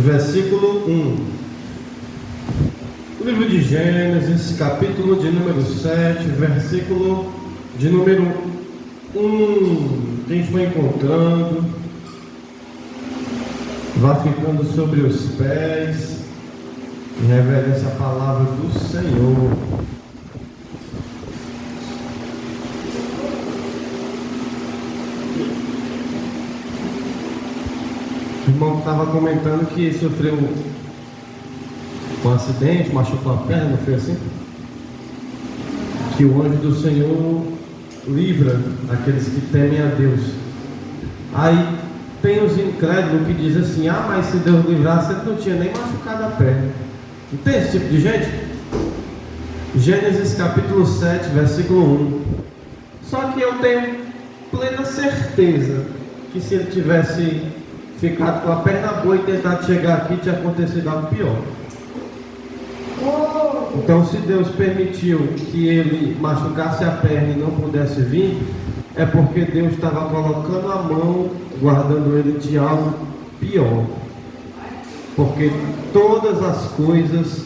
versículo 1. O livro de Gênesis, capítulo de número 7, versículo de número 1. Quem foi encontrando, vá ficando sobre os pés e revele essa palavra do Senhor. O irmão estava comentando que sofreu um acidente, machucou a perna, não foi assim? Que o anjo do Senhor livra aqueles que temem a Deus. Aí tem os incrédulos que dizem assim: ah, mas se Deus livrasse, ele não tinha nem machucado a perna. Não tem esse tipo de gente? Gênesis capítulo 7, versículo 1. Só que eu tenho plena certeza que se ele tivesse ficado com a perna boa e tentado chegar aqui, tinha acontecido algo pior. Então, se Deus permitiu que ele machucasse a perna e não pudesse vir, é porque Deus estava colocando a mão, guardando ele de algo pior. Porque todas as coisas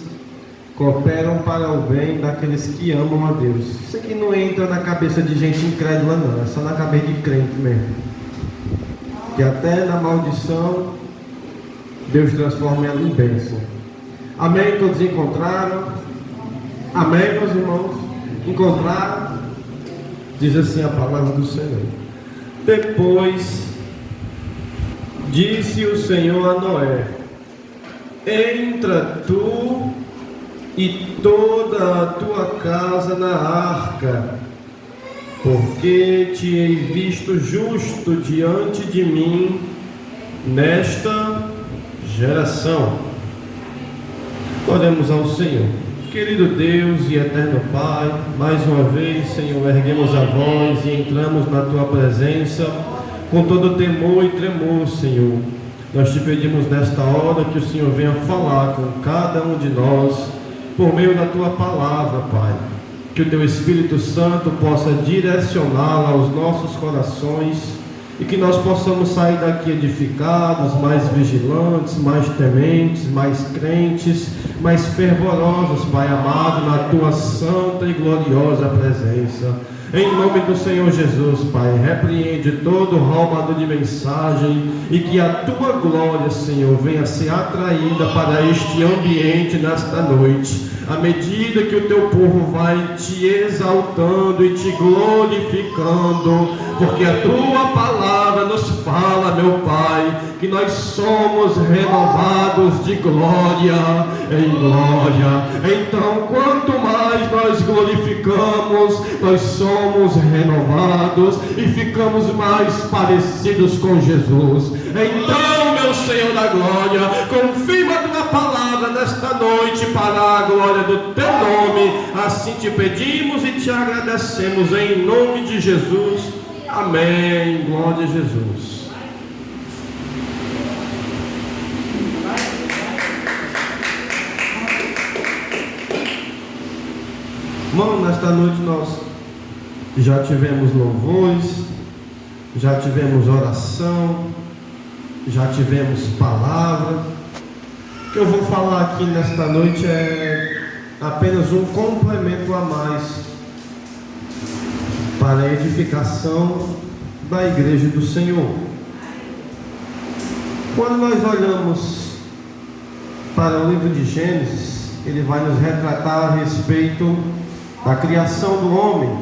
cooperam para o bem daqueles que amam a Deus. Isso aqui não entra na cabeça de gente incrédula, não, é só na cabeça de crente mesmo. Que até na maldição Deus transforma ela em bênção. Amém? Todos encontraram? Amém, meus irmãos? Encontraram? Diz assim a palavra do Senhor: depois disse o Senhor a Noé: entra tu e toda a tua casa na arca, porque te hei visto justo diante de mim nesta geração. Oremos ao Senhor. Querido Deus e eterno Pai, mais uma vez, Senhor, erguemos a voz e entramos na Tua presença com todo temor e tremor, Senhor. Nós te pedimos nesta hora que o Senhor venha falar com cada um de nós por meio da Tua palavra, Pai. Que o Teu Espírito Santo possa direcioná-la aos nossos corações e que nós possamos sair daqui edificados, mais vigilantes, mais tementes, mais crentes, mais fervorosos, Pai amado, na Tua santa e gloriosa presença. Em nome do Senhor Jesus, Pai, repreende todo roubador de mensagem e que a Tua glória, Senhor, venha ser atraída para este ambiente nesta noite. À medida que o Teu povo vai te exaltando e te glorificando, porque a Tua palavra nos fala, meu Pai, que nós somos renovados de glória em glória. Então, quanto mais nós glorificamos, nós somos renovados e ficamos mais parecidos com Jesus. Então, meu Senhor da glória, confirma a Tua palavra nesta noite para a glória do Teu nome. Assim te pedimos e te agradecemos em nome de Jesus. Amém. Glória a Jesus. Irmão, nesta noite nós já tivemos louvores, já tivemos oração, já tivemos palavra. O que eu vou falar aqui nesta noite é apenas um complemento a mais para a edificação da igreja do Senhor. Quando nós olhamos para o livro de Gênesis, ele vai nos retratar a respeito da criação do homem.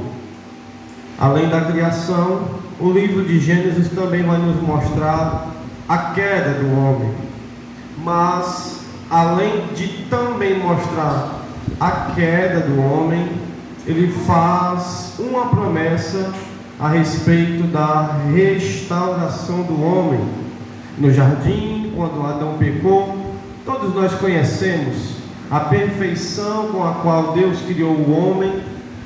Além da criação, o livro de Gênesis também vai nos mostrar a queda do homem. Mas, além de também mostrar a queda do homem, ele faz uma promessa a respeito da restauração do homem. No jardim, quando Adão pecou, todos nós conhecemos a perfeição com a qual Deus criou o homem.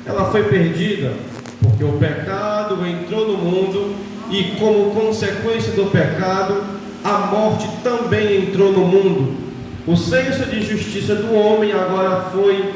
Ela foi perdida porque o pecado entrou no mundo e, como consequência do pecado, a morte também entrou no mundo. O senso de justiça do homem agora foi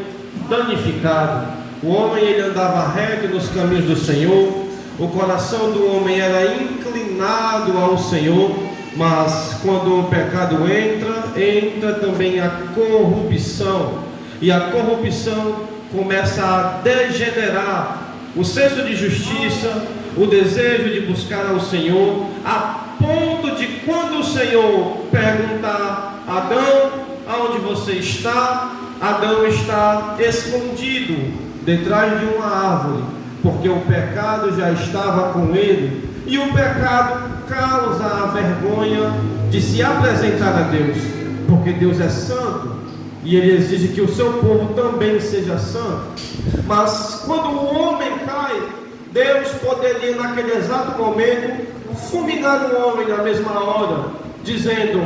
danificado. O homem, ele andava reto nos caminhos do Senhor, o coração do homem era inclinado ao Senhor, mas quando o pecado entra, entra também a corrupção, e a corrupção começa a degenerar o senso de justiça, o desejo de buscar ao Senhor, a ponto de quando o Senhor perguntar: Adão, aonde você está? Adão está escondido detrás de uma árvore, porque o pecado já estava com ele, e o pecado causa a vergonha de se apresentar a Deus, porque Deus é santo e Ele exige que o seu povo também seja santo. Mas quando o homem cai, Deus poderia naquele exato momento fulminar o homem na mesma hora, dizendo: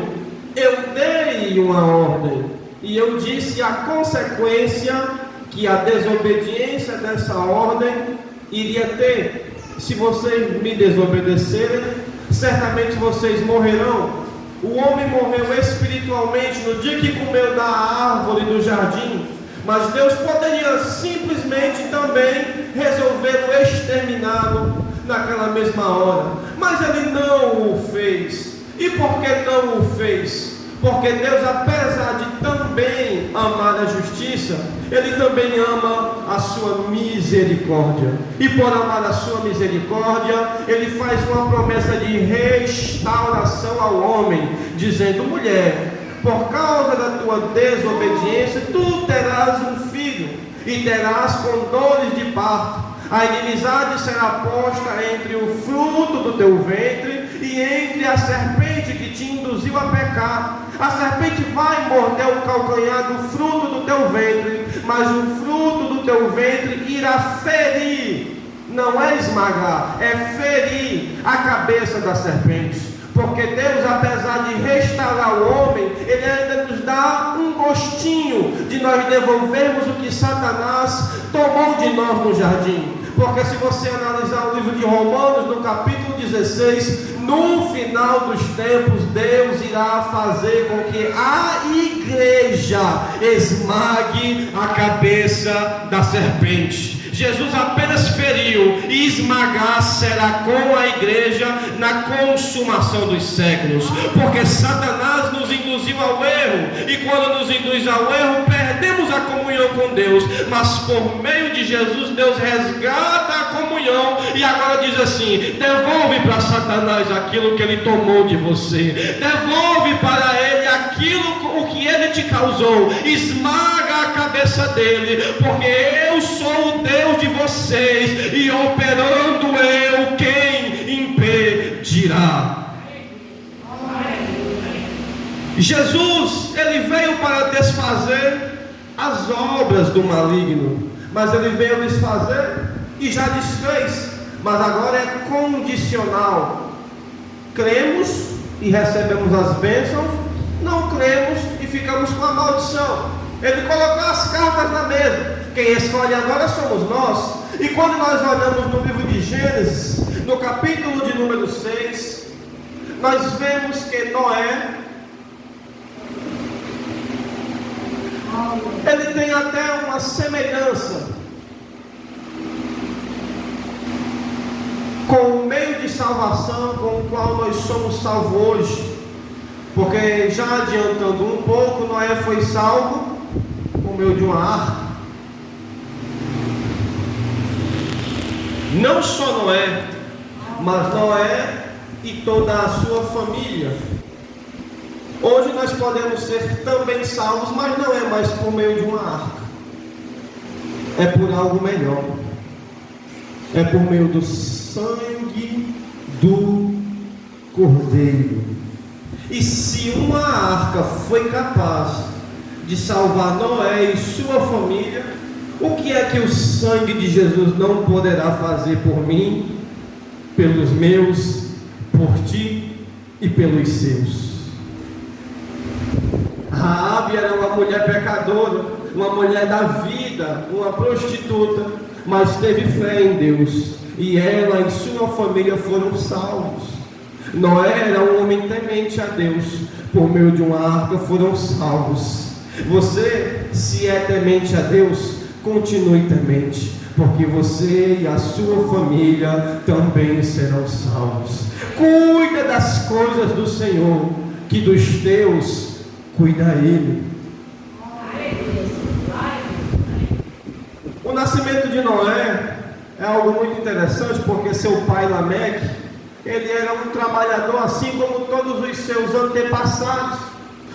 eu dei uma ordem e eu disse a consequência que a desobediência dessa ordem iria ter. Se vocês me desobedecerem, certamente vocês morrerão. O homem morreu espiritualmente no dia que comeu da árvore do jardim, mas Deus poderia simplesmente também resolver exterminá-lo naquela mesma hora, mas Ele não o fez. E por que não o fez? Porque Deus, apesar de também amar a justiça, Ele também ama a sua misericórdia. E por amar a sua misericórdia, Ele faz uma promessa de restauração ao homem, dizendo: mulher, por causa da tua desobediência, tu terás um filho, e terás com dores de parto. A inimizade será posta entre o fruto do teu ventre e entre a serpente que te induziu a pecar. A serpente vai morder o calcanhar do fruto do teu ventre, mas o fruto do teu ventre irá ferir, não é esmagar, é ferir a cabeça da serpente. Porque Deus, apesar de restaurar o homem, Ele ainda nos dá um gostinho de nós devolvermos o que Satanás tomou de nós no jardim. Porque se você analisar o livro de Romanos, no capítulo 16, no final dos tempos, Deus irá fazer com que a igreja esmague a cabeça da serpente. Jesus apenas feriu, e esmagar será com a igreja na consumação dos séculos. Porque Satanás nos induziu ao erro, e quando nos induz ao erro, perdemos a comunhão com Deus. Mas por meio de Jesus, Deus resgata a comunhão, e agora diz assim: devolve para Satanás aquilo que ele tomou de você, devolve para ele aquilo o que ele te causou, esmaga a cabeça dele, porque eu sou o Deus de vocês, e operando eu, quem impedirá? Jesus, ele veio para desfazer as obras do maligno, mas ele veio desfazer e já desfez, mas agora é condicional. Cremos e recebemos as bênçãos, não cremos e ficamos com a maldição. Ele colocou as cartas na mesa, quem escolhe agora somos nós. E quando nós olhamos no livro de Gênesis, no capítulo de número 6, nós vemos que Noé, ele tem até uma semelhança com o meio de salvação com o qual nós somos salvos hoje. Porque já adiantando um pouco, Noé foi salvo por meio de uma arca. Não só Noé, mas Noé e toda a sua família. Hoje nós podemos ser também salvos, mas não é mais por meio de uma arca, é por algo melhor, é por meio do sangue do Cordeiro. E se uma arca foi capaz de salvar Noé e sua família, o que é que o sangue de Jesus não poderá fazer por mim, pelos meus, por ti e pelos seus? Raabe era uma mulher pecadora, uma mulher da vida, uma prostituta, mas teve fé em Deus, e ela e sua família foram salvos. Noé era um homem temente a Deus, por meio de uma arca foram salvos. Você, se é temente a Deus, continue temente, porque você e a sua família também serão salvos. Cuida das coisas do Senhor, que dos teus cuida ele. O nascimento de Noé é algo muito interessante, porque seu pai Lameque, ele era um trabalhador assim como todos os seus antepassados,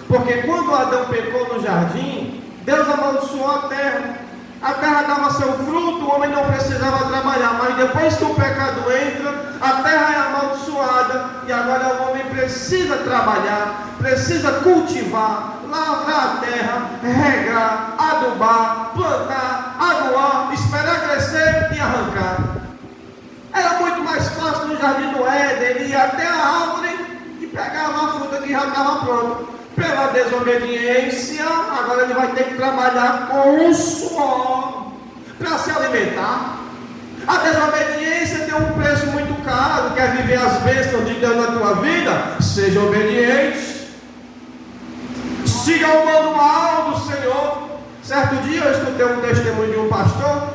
porque quando Adão pecou no jardim, Deus amaldiçoou a terra dava seu fruto, o homem não precisava trabalhar, mas depois que o pecado entra, a terra é amaldiçoada, e agora o homem precisa trabalhar, precisa cultivar, lavrar a terra, regar, adubar, plantar, aguar, esperar crescer e arrancar. Era muito mais fácil no jardim do Éden, ele ia até a árvore e pegava a fruta que já estava pronta. Pela desobediência, agora ele vai ter que trabalhar com o suor para se alimentar. A desobediência tem um preço muito caro. Quer viver as bênçãos de Deus na tua vida? Seja obediente. Siga o manual do Senhor. Certo dia eu escutei um testemunho de um pastor.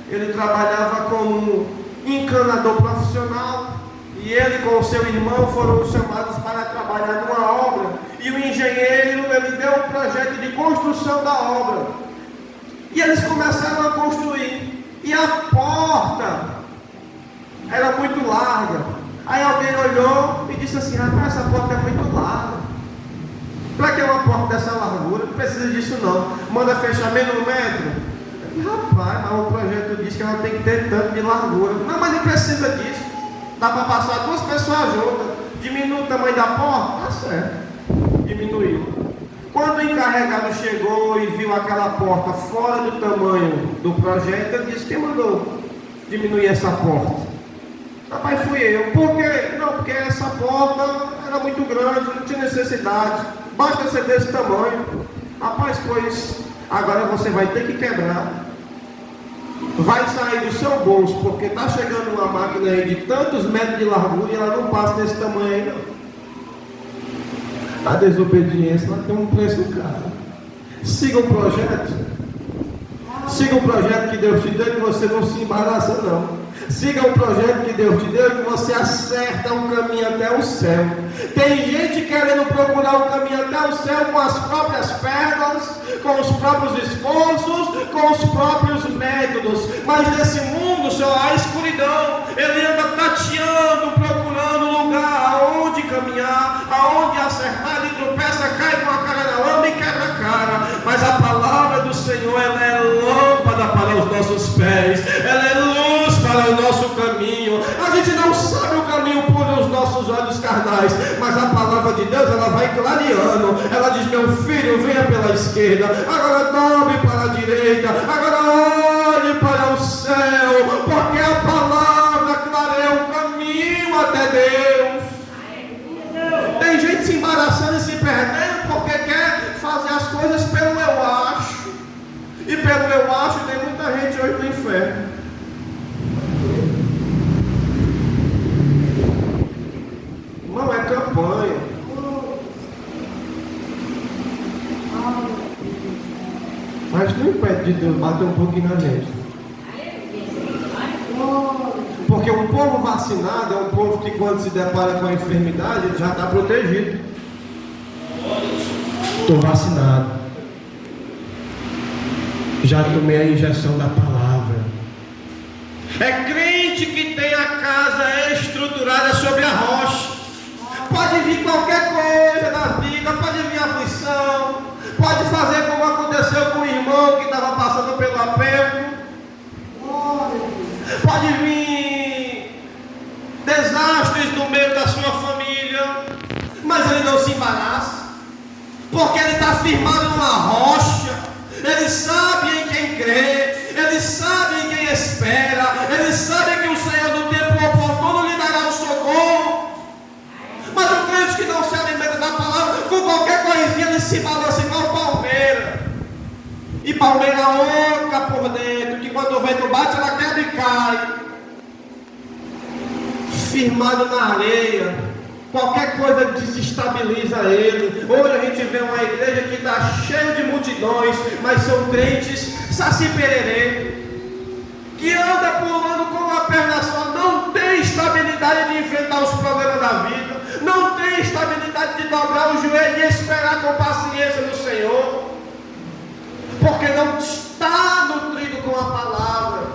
Ele trabalhava como encanador profissional, e ele com o seu irmão foram chamados para trabalhar numa obra, e o engenheiro, ele deu um projeto de construção da obra, e eles começaram a construir, e a porta era muito larga. Aí alguém olhou e disse assim: rapaz, essa porta é muito larga, para que uma porta dessa largura? Não precisa disso não, manda fechar meio metro. Rapaz, mas o projeto diz que ela tem que ter tanto de largura. Não, mas não precisa disso, dá para passar duas pessoas juntas. Diminui o tamanho da porta? Tá certo, diminuiu. Quando o encarregado chegou e viu aquela porta fora do tamanho do projeto, ele disse: quem mandou diminuir essa porta? Rapaz, fui eu. Por quê? Não, porque essa porta era muito grande, não tinha necessidade, basta ser desse tamanho. Rapaz, pois agora você vai ter que quebrar, vai sair do seu bolso, porque está chegando uma máquina aí de tantos metros de largura e ela não passa desse tamanho aí não. A desobediência, ela tem um preço caro. Siga o projeto. Siga o projeto que Deus te deu, que você não se embaraça não. Siga o projeto que Deus te deu, que você acerta um caminho até o céu. Tem gente querendo procurar o caminho até o céu com as próprias pernas, com os próprios esforços, com os próprios métodos. Mas nesse mundo só há escuridão. Ele anda tateando, procurando lugar aonde caminhar, aonde acertar. Ele tropeça, cai com a cara na lama e quebra a cara. Mas a palavra do Senhor, ela é lâmpada para os nossos pés, ela é luz para o nosso caminho. A gente não sabe o caminho por os nossos olhos carnais, mas a palavra de Deus, ela vai clareando. Ela diz: meu filho, venha pela esquerda, agora dobre para a direita, agora olhe para o céu, porque a palavra clareia o caminho até Deus. Tem gente se embaraçando e se perdendo porque quer fazer as coisas pelo eu acho, e pelo eu acho tem muita gente hoje no inferno. Não é campanha. Mas não impede de Deus bater um pouquinho na gente. Porque um povo vacinado é um povo que, quando se depara com a enfermidade, ele já está protegido. Estou vacinado, já tomei a injeção da palavra. É crente que tem a casa estruturada sobre a rocha. Pode vir qualquer coisa na vida, pode vir aflição, pode fazer como aconteceu com o irmão que estava passando pelo aperto, pode vir desastres no meio da sua família, mas ele não se embaraça, porque ele está firmado numa rocha. Ele sabe em quem crê, ele sabe em quem espera, ele sabe que o Senhor do tempo oportuno lhe dará o socorro. Mas o crente que não se alimenta da palavra, com qualquer coisinha ele se balança igual palmeira. E palmeira oca por dentro, que quando o vento bate ela quebra e cai. Firmado na areia, qualquer coisa desestabiliza ele. Hoje a gente vê uma igreja que está cheia de multidões, mas são crentes saci pererê, que anda pulando com uma perna só, não tem estabilidade de enfrentar os problemas da vida, não tem estabilidade capacidade de dobrar o joelho e esperar com paciência no Senhor, porque não está nutrido com a palavra.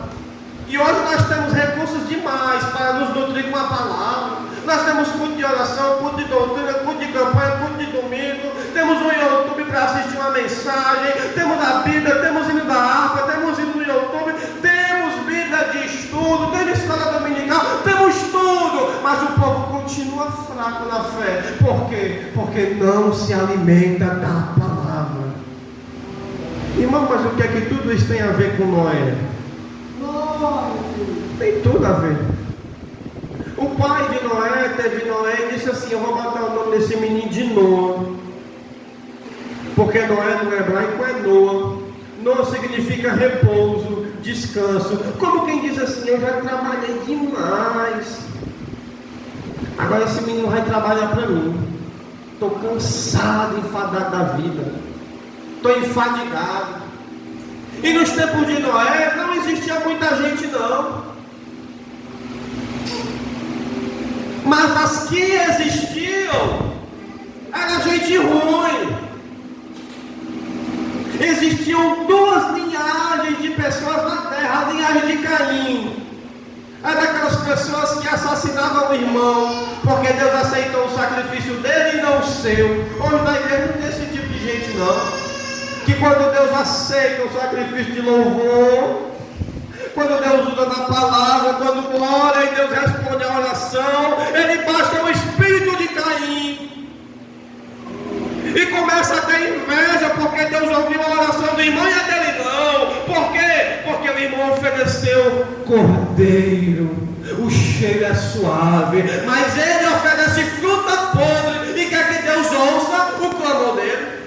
E hoje nós temos recursos demais para nos nutrir com a palavra. Nós temos culto de oração, culto de doutrina, culto de campanha, culto de domingo. Temos um YouTube para assistir uma mensagem. Temos a Bíblia, temos hino da harpa, temos hino no YouTube. Temos Bíblia de estudo, temos escola dominical, temos tudo. Mas o povo continua fraco na fé. Por quê? Porque não se alimenta da palavra. Irmão, mas o que é que tudo isso tem a ver com Noé? Tem tudo a ver. O pai de Noé teve Noé e disse assim: eu vou botar o nome desse menino de Noa, porque Noé no hebraico é Noa. Noa significa repouso, descanso. Como quem diz assim: eu já trabalhei demais, agora esse menino vai trabalhar para mim. Estou cansado, enfadado da vida, estou enfadigado. E nos tempos de Noé não existia muita gente não, mas as que existiam era gente ruim. Existiam duas linhagens de pessoas na terra: a linhagem de Caim, é daquelas pessoas que assassinavam o irmão, porque Deus aceitou o sacrifício dele e não o seu. Hoje na igreja não tem esse tipo de gente não, que quando Deus aceita o sacrifício de louvor, quando Deus usa na palavra, quando ora e Deus responde a oração, ele baixa o espírito de Caim e começa a ter inveja, porque Deus ouviu a oração do irmão e a dele não. Por quê? Porque o irmão ofereceu cordeiro, o cheiro é suave, mas ele oferece fruta podre e quer que Deus ouça o clamor dele.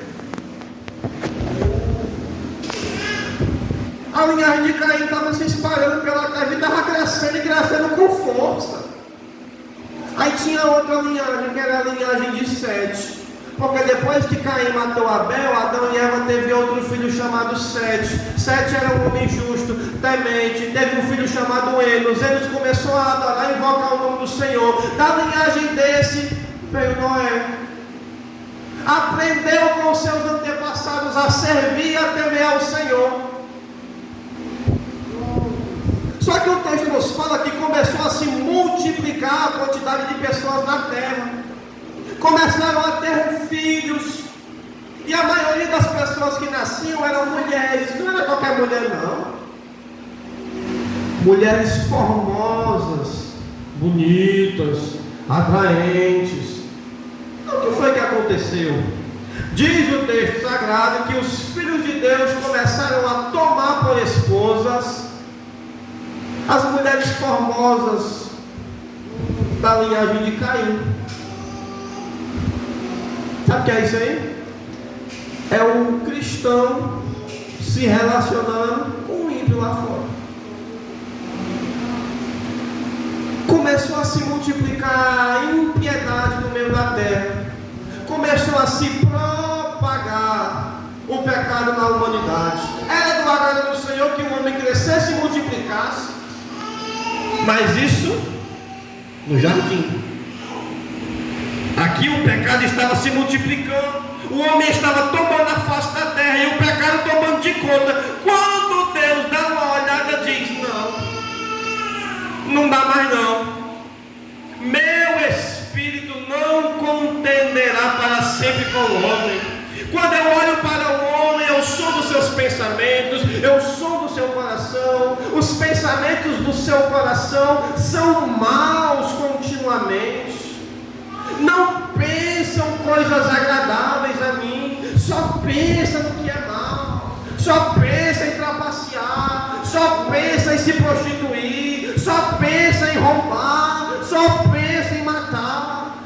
A linhagem de Caim estava se espalhando pela terra e estava crescendo e crescendo com força. Aí tinha outra linhagem, que era a linhagem de Sete, porque depois que Caim matou Abel, Adão e Eva teve outro filho chamado Sete. Sete era um homem justo, temente, teve um filho chamado Enos. Enos começou a adorar e invocar o nome do Senhor. Da linhagem desse veio Noé. Aprendeu com os seus antepassados a servir e a temer ao Senhor. Só que o texto nos fala que começou a se multiplicar a quantidade de pessoas na terra. Começaram a ter filhos. E a maioria das pessoas que nasciam eram mulheres. Não era qualquer mulher não. Mulheres formosas, bonitas, atraentes. Então, o que foi que aconteceu? Diz o texto sagrado que os filhos de Deus começaram a tomar por esposas as mulheres formosas da linhagem de Caim. Sabe o que é isso aí? É um cristão se relacionando com um ímpio lá fora. Começou a se multiplicar a impiedade no meio da terra. Começou a se propagar o pecado na humanidade. Era do agrado do Senhor que o homem crescesse e multiplicasse. Mas isso no jardim. Aqui o pecado estava se multiplicando. O homem estava tomando a face da terra e o pecado tomando de conta. Quando Deus dá uma olhada, diz: não dá mais não. Meu espírito não contenderá para sempre com o homem. Quando eu olho para o homem, eu sou dos seus pensamentos, eu sou do seu coração. Os pensamentos do seu coração são maus continuamente. Não pensam coisas agradáveis a mim, só pensa no que é mal, só pensa em trapacear, só pensa em se prostituir, só pensa em roubar, só pensa em matar.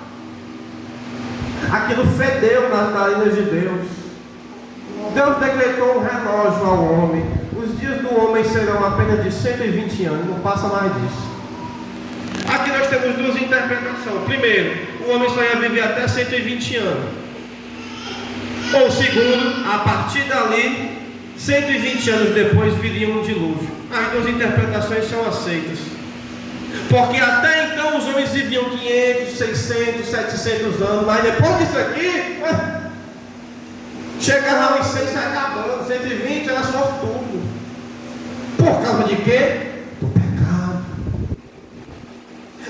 Aquilo fedeu nas narinas de Deus. Deus decretou um relógio ao homem. Os dias do homem serão apenas de 120 anos, não passa mais disso. Aqui nós temos duas interpretações. Primeiro, o homem só ia viver até 120 anos. Ou segundo, a partir dali, 120 anos depois viria um dilúvio. As duas interpretações são aceitas. Porque até então os homens viviam 500, 600, 700 anos, mas depois disso aqui, chegava aos 100 se acabando, 120 era só tudo. Por causa de quê? Do pecado.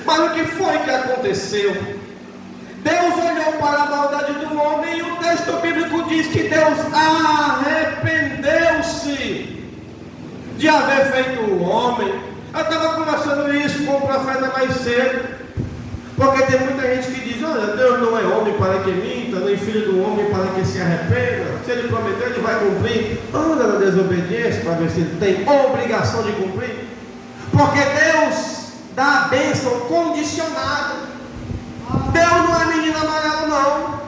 Mas o que foi que aconteceu? Deus olhou para a maldade do homem e o texto bíblico diz que Deus arrependeu-se de haver feito o homem. Eu estava conversando isso com o profeta mais cedo, porque tem muita gente que diz: olha, Deus não é homem para que minta, nem filho do homem para que se arrependa. Se ele prometeu, ele vai cumprir. Anda na desobediência para ver se ele tem obrigação de cumprir, porque Deus dá a bênção condicionada. Deus não é menino amarelo, não.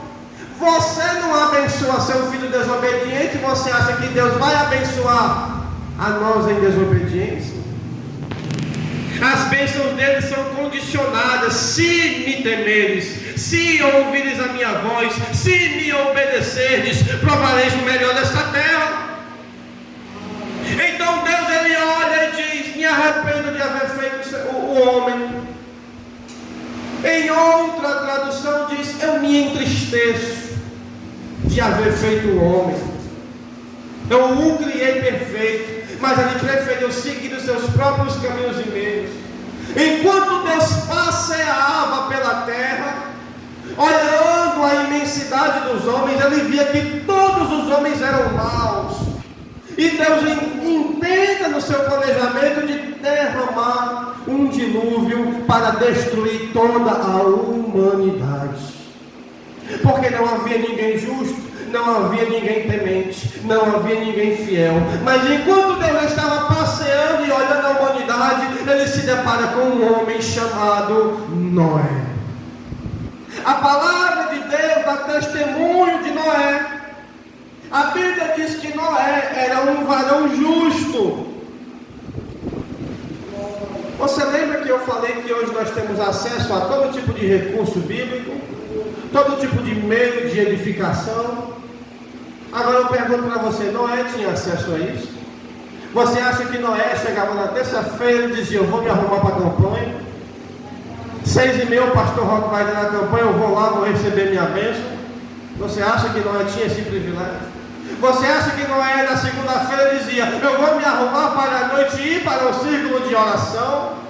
Você não abençoa seu filho desobediente, você acha que Deus vai abençoar a nós em desobediência? As bênçãos dele são condicionadas. Se me temeres, se ouvires a minha voz, se me obedecerdes, provareis o melhor desta terra. Então Deus, ele olha e diz: me arrependo de haver feito o homem. Em outra tradução diz: eu me entristeço de haver feito o homem. Eu o criei perfeito, mas ele preferiu seguir os seus próprios caminhos e meios. Enquanto Deus passeava pela terra, olhando a imensidade dos homens, ele via que todos os homens eram maus. E Deus intenta no seu planejamento de derramar um dilúvio para destruir toda a humanidade. Porque não havia ninguém justo, não havia ninguém temente, não havia ninguém fiel. Mas enquanto Deus estava passeando e olhando a humanidade, ele se depara com um homem chamado Noé. A palavra de Deus dá testemunho de Noé. A Bíblia diz que Noé era um varão justo. Você lembra que eu falei que hoje nós temos acesso a todo tipo de recurso bíblico, todo tipo de meio de edificação? Agora eu pergunto para você: Noé tinha acesso a isso? Você acha que Noé chegava na terça-feira e dizia: eu vou me arrumar para a campanha, 6h30 o pastor Roque vai dar na campanha, eu vou lá, vou receber minha bênção? Você acha que Noé tinha esse privilégio? Você acha que Noé na segunda-feira dizia: eu vou me arrumar para a noite ir para o círculo de oração?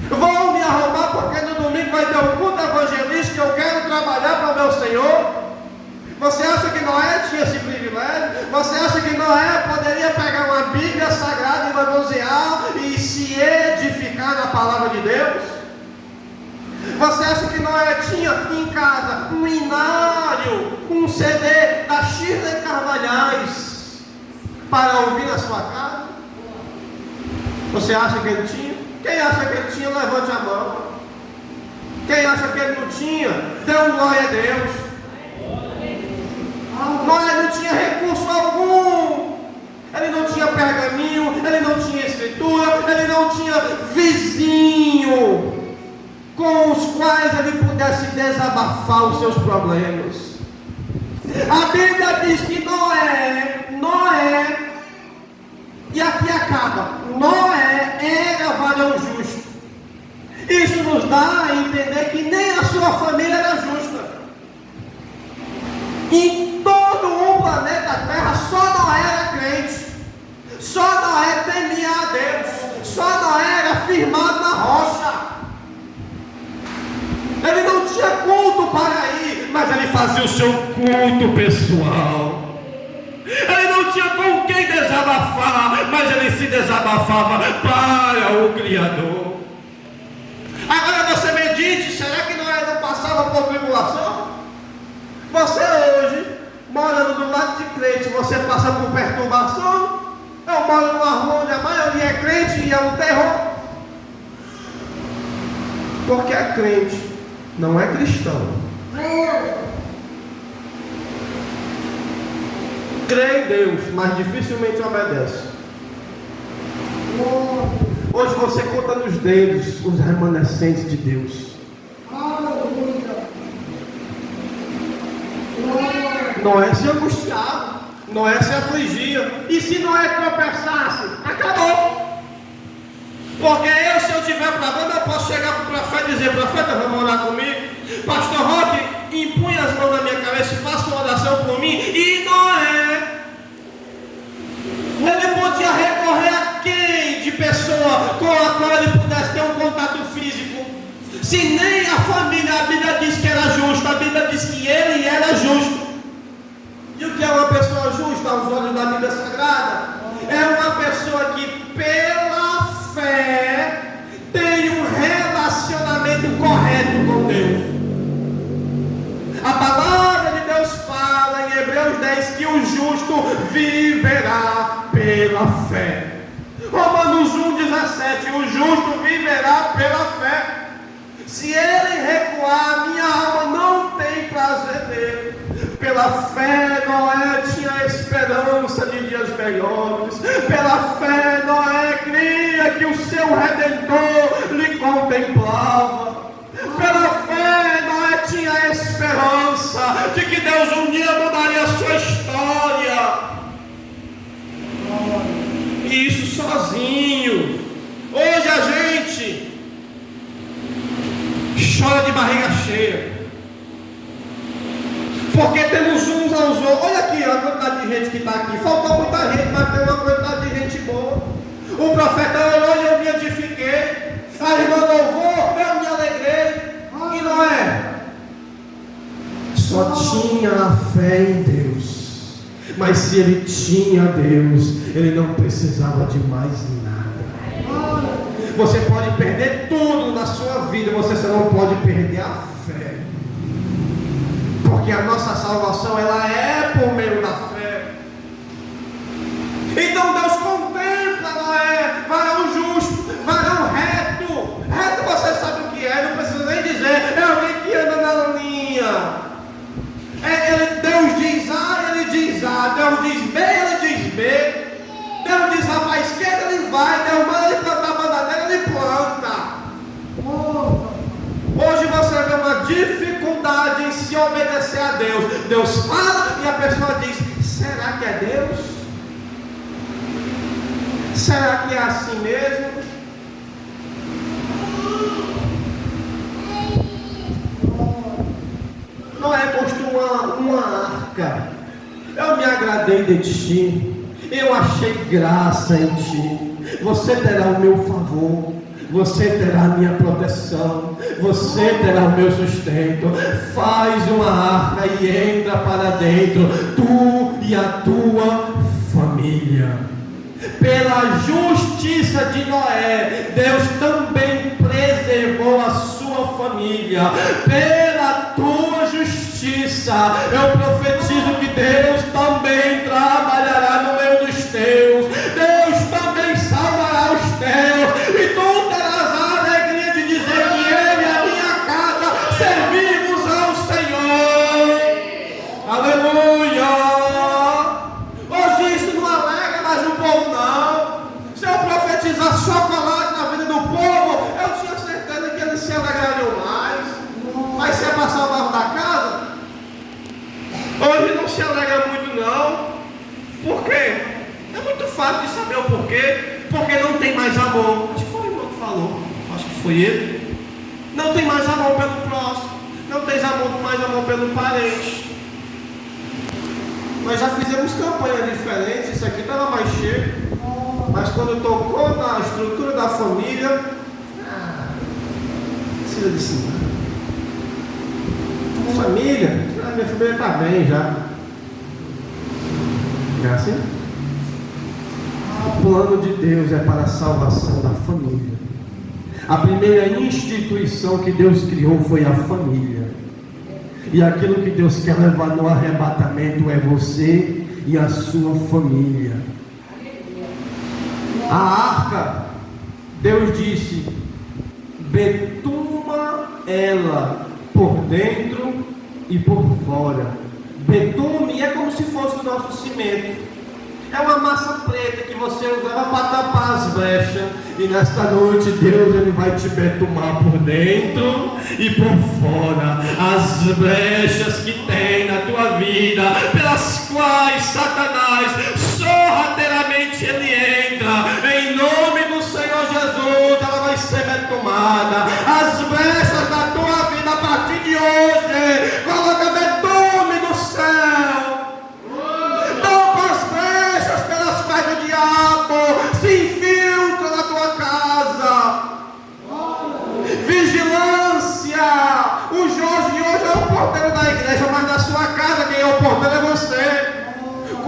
Vou me arrumar porque no domingo vai ter um culto evangelístico, eu quero trabalhar para o meu Senhor? Você acha que Noé tinha esse privilégio? Você acha que Noé poderia pegar uma Bíblia sagrada e manusear e se edificar na palavra de Deus? Você acha que Noé tinha em casa um inário, um CD da Shirley Carvalhais para ouvir na sua casa? Você acha que ele tinha? Quem acha que ele tinha, levante a mão. Quem acha que ele não tinha, dê um glória a Deus. Noé não tinha recurso algum. Ele não tinha pergaminho, ele não tinha escritura, ele não tinha vizinho com os quais ele pudesse desabafar os seus problemas. A Bíblia diz que Noé, e aqui acaba, Noé era varão justo. Isso nos dá a entender que nem a sua família era justa. Em todo o planeta Terra, só Noé era crente, só Noé temia a Deus, só Noé era firmado na rocha. Ele não tinha culto para ir, mas ele fazia o seu culto pessoal. Ele não tinha com quem desabafar, mas ele se desabafava para o Criador. Agora você medite: será que Noé não passava por tribulação? Você hoje, morando do lado de crente, você passa por perturbação? Eu moro numa rua onde a maioria é crente e é um terror. Porque é crente, não é cristão. Crê em Deus, mas dificilmente obedece. Hoje você conta nos dedos os remanescentes de Deus. Noé se angustiava, Noé se afligia. E se Noé tropeçasse, acabou. Porque se eu tiver problema, eu posso chegar para o profeta e dizer: profeta, vamos orar comigo? Pastor Roque, impunha as mãos na minha cabeça e faça uma oração por mim. E Noé, ele podia recorrer a quem de pessoa com a qual ele pudesse ter um contato físico? Se nem a família, a Bíblia diz que era justo, a Bíblia diz que ele era justo. E o que é uma pessoa justa aos olhos da Bíblia Sagrada? É uma pessoa que pela fé tem um relacionamento correto com Deus. A palavra de Deus fala em Hebreus 10 que o justo viverá pela fé. Romanos 1,17: o justo viverá pela fé. Se ele recuar, minha alma não tem prazer nele. Pela fé, Noé tinha esperança de dias melhores. Pela fé, Noé cria que o seu Redentor lhe contemplava. Pela fé, Noé tinha esperança de que Deus um dia mudaria a sua história. E isso sozinho. Hoje a gente chora de barriga cheia, porque temos uns aos outros. Olha aqui a quantidade de gente que está aqui. Faltou muita gente, mas tem uma quantidade de gente boa. O profeta orou e eu me edifiquei. A irmã louvou, eu me alegrei. E Noé só tinha a fé em Deus. Mas se ele tinha Deus, ele não precisava de mais nada. Você pode perder tudo na sua vida, você só não pode perder a fé. Porque a nossa salvação, ela é por meio da fé. Então Deus contempla Noé, varão justo, varão reto. Reto você sabe o que é, não precisa nem dizer. É alguém que anda na linha. Deus diz A, ele diz A. Deus diz B, ele diz B. Deus diz para a esquerda, ele vai. Deus manda ele plantar a bananeira, ele planta. Hoje você vê uma dificuldade em se obedecer a Deus. Deus fala e a pessoa diz: será que é Deus? Será que é assim mesmo? Noé construiu uma arca. Eu me agradei de ti, eu achei graça em ti. Você terá o meu favor, você terá a minha proteção, você terá o meu sustento. Faz uma arca e entra para dentro, tu e a tua família. Pela justiça de Noé, Deus também preservou a sua família. Pela tua justiça, eu profetizo que Deus também trabalhará no meio dos teus. Deus também salvará os teus. E tu terás a alegria de dizer que eu e a minha casa servimos ao Senhor. Aleluia. Hoje isso não alegra mais o povo, não. Se eu profetizar chocolate na vida do povo, eu tinha certeza que eles se alegrariam mais. Mas se é para salvar da casa, hoje não se alegra muito, não. Por quê? É muito fácil de saber o porquê. Porque não tem mais amor. Acho que foi o irmão que falou. Acho que foi ele. Não tem mais amor pelo próximo. Não tem mais amor pelo parente. Nós já fizemos campanhas diferentes. Isso aqui estava mais cheio. Mas quando tocou na estrutura da família, precisa de cima. Família? Minha família está bem já. É assim? O plano de Deus é para a salvação da família. A primeira instituição que Deus criou foi a família. E aquilo que Deus quer levar no arrebatamento é você e a sua família. A arca, Deus disse: betuma ela por dentro e por fora. Betume é como se fosse o nosso cimento. É uma massa preta que você usava para tapar as brechas. E nesta noite Deus ele vai te betumar por dentro e por fora. As brechas que tem na tua vida, pelas quais Satanás sorrateiramente ele entra, em nome do Senhor Jesus, ela vai ser betumada.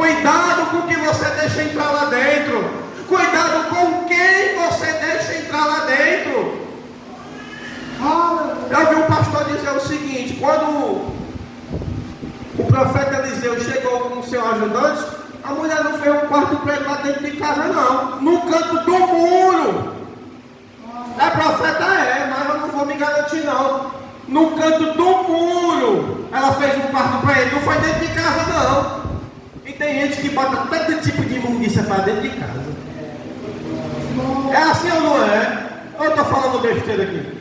Cuidado com o que você deixa entrar lá dentro. Cuidado com quem você deixa entrar lá dentro. Eu vi um pastor dizer o seguinte: quando o profeta Eliseu chegou com o seu ajudante, a mulher não fez um quarto para ele lá dentro de casa, não. No canto do muro. É profeta, mas eu não vou me garantir, não. No canto do muro, ela fez um quarto para ele, não foi dentro de casa, não. E tem gente que bota tanto tipo de imundícia para dentro de casa. É assim ou não é? Ou eu estou falando besteira aqui?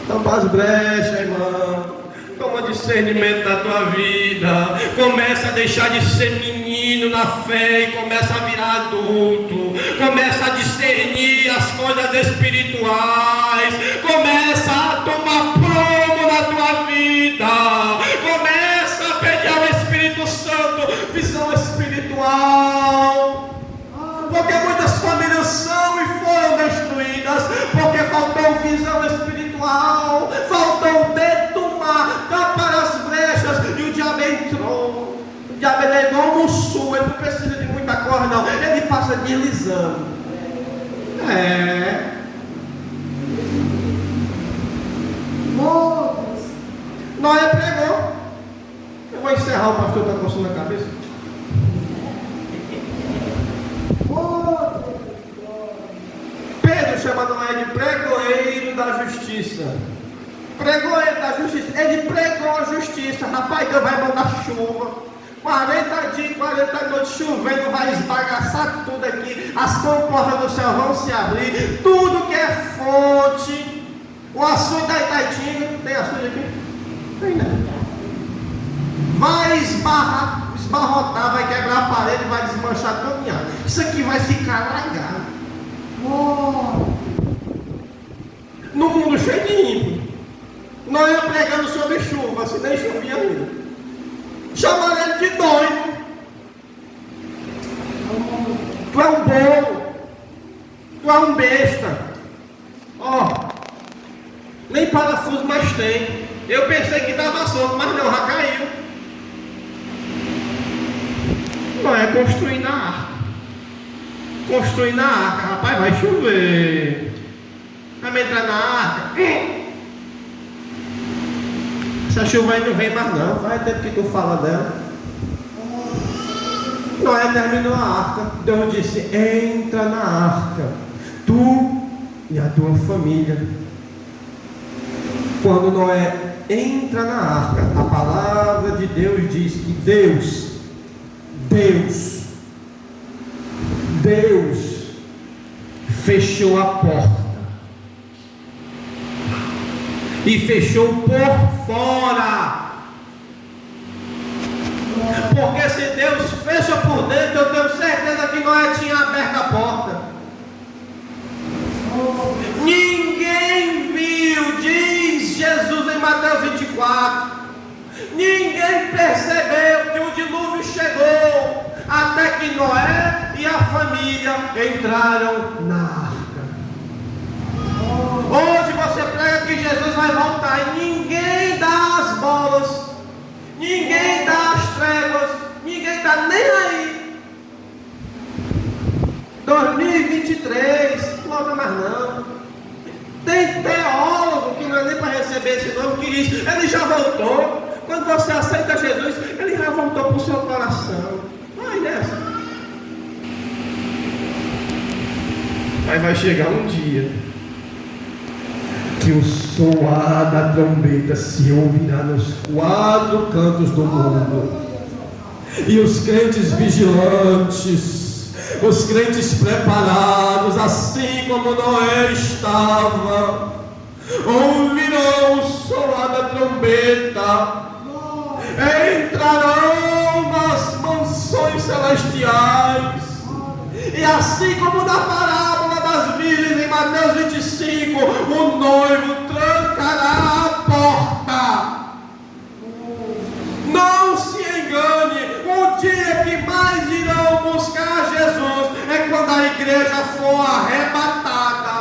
Tampa as brechas, irmão. Toma discernimento da tua vida. Começa a deixar de ser menino na fé e começa a virar adulto. Começa a discernir as coisas espirituais. Começa a tomar prumo na tua vida. Começa a pedir ao Espírito Santo visão espiritual. Porque muitas famílias são e foram destruídas porque faltou visão espiritual, faltou tapar as brechas, e o diabo entrou. O diabo é igual um sul, ele não precisa de muita coisa, não, ele passa deslizando. Noé pregou. Eu vou encerrar, o pastor está coçando a cabeça. Pedro chama Noé de pregoeiro da justiça. Pregoeiro da justiça. Ele pregou a justiça. Rapaz, Deus vai mandar chuva. 40 dias, 40 noites chovendo, vai esbagaçar tudo aqui. As comportas do céu vão se abrir. Tudo que é fonte. O açude da Itaitinga. Tem açude aqui? Tem, né? Vai esbarrotar, vai quebrar a parede, vai desmanchar tudo. Isso aqui vai ficar lagado. No mundo cheio de ímpio. Noé pregando sobre chuva, se nem chovia ainda. Chamaram ele de doido. Tu é um bolo. Tu é um besta. Nem parafuso mais tem. Eu pensei que estava solto, mas não, já caiu. Noé construindo a arca. Construindo a arca. Rapaz, vai chover. Vamos entrar na arca. Essa chuva aí não vem mais não. Faz tempo que tu fala dela. Noé terminou a arca. Deus disse: entra na arca, tu e a tua família. Quando Noé entra na arca, a palavra de Deus diz que Deus fechou a porta. E fechou por fora. Porque se Deus fecha por dentro, eu tenho certeza que Noé tinha aberto a porta. Ninguém viu, diz Jesus em Mateus 24. Ninguém percebeu que o dilúvio chegou até que Noé e a família entraram na arca. Hoje você prega que Jesus vai voltar e ninguém dá as bolas, ninguém dá as tréguas, ninguém está nem aí. 2023, não volta mais não. Tem teólogo que não é nem para receber esse nome que diz: ele já voltou. Quando você aceita Jesus, ele já voltou para o seu coração. Vai nessa. Mas vai chegar um dia que o soar da trombeta se ouvirá nos 4 cantos do mundo. E os crentes vigilantes, os crentes preparados, assim como Noé estava, ouvirão o soar da trombeta, entrarão nas mansões celestiais. E assim como na parábola das virgens em Mateus 25, o noivo trancará a porta. Não se engane, o dia que mais irão buscar Jesus é quando a igreja for arrebatada.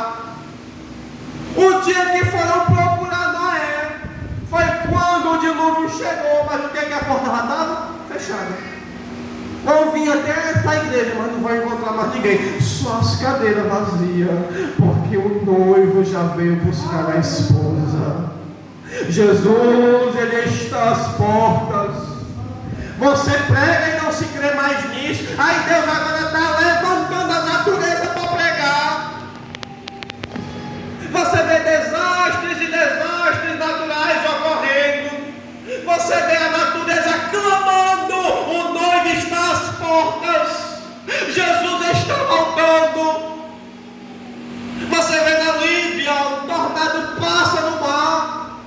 O dia que foram procurar Noé foi quando o dilúvio noivo chegou, mas o que é que a porta já estava? Fechada. Vão vir até essa igreja, mas não vai encontrar mais ninguém. Só as cadeiras vazias, porque o noivo já veio buscar a esposa. Jesus, Ele está às portas. Você prega e não se crê mais nisso. Aí Deus agora está levantando a natureza para pregar. Você vê desastres e desastres naturais ocorrendo. Você vê a natureza clamando. O noivo está às portas. Jesus está voltando. Você vê na Líbia, o tornado passa no mar.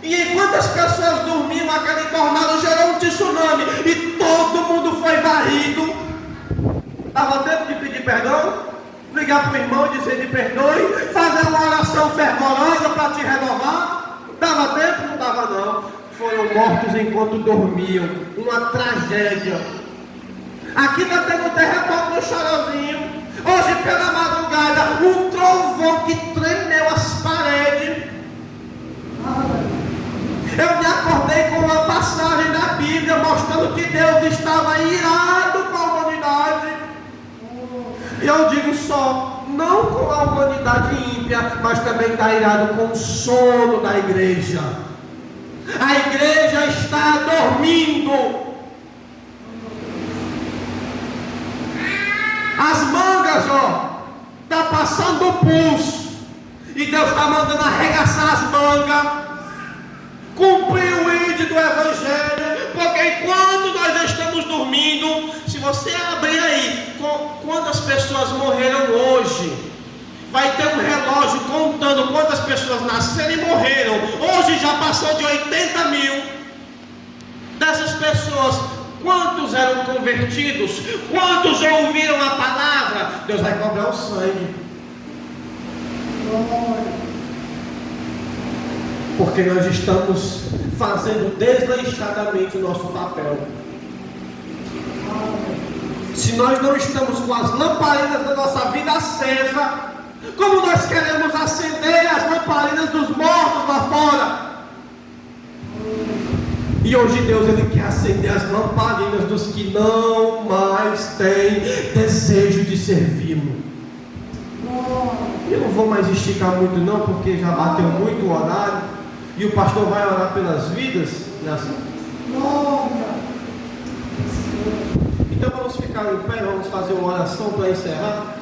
E enquanto as pessoas dormiam, aquele tornado gerou um tsunami. E todo mundo foi varrido. Dava tempo de pedir perdão? Ligar para o irmão e dizer: me perdoe? Fazer uma oração fervorosa para te renovar? Dava tempo? Não dava não. Foram mortos enquanto dormiam. Uma tragédia. Aqui está tendo um terremoto no Chorozinho. Hoje pela madrugada, um trovão que tremeu as paredes. Eu me acordei com uma passagem da Bíblia mostrando que Deus estava irado com a humanidade. E eu digo só, não com a humanidade ímpia, mas também está irado com o sono da igreja. A igreja está dormindo. As mangas, está passando o pulso. E Deus está mandando arregaçar as mangas. Cumprir o índice do Evangelho. Porque enquanto nós estamos dormindo, se você abrir aí quantas pessoas morreram hoje, vai ter um relógio contando quantas pessoas nasceram e morreram. Hoje já passou de 80 mil. Dessas pessoas, quantos eram convertidos? Quantos ouviram a palavra? Deus vai cobrar o sangue. Porque nós estamos fazendo desleixadamente o nosso papel. Se nós não estamos com as lamparinas da nossa vida acesa, como nós queremos acender as lamparinas dos mortos lá fora? E hoje Deus, Ele quer acender as lamparinas dos que não mais têm desejo de servi-lo. Eu não vou mais esticar muito não, porque já bateu muito o horário. E o pastor vai orar pelas vidas. Então vamos ficar em pé, vamos fazer uma oração para encerrar.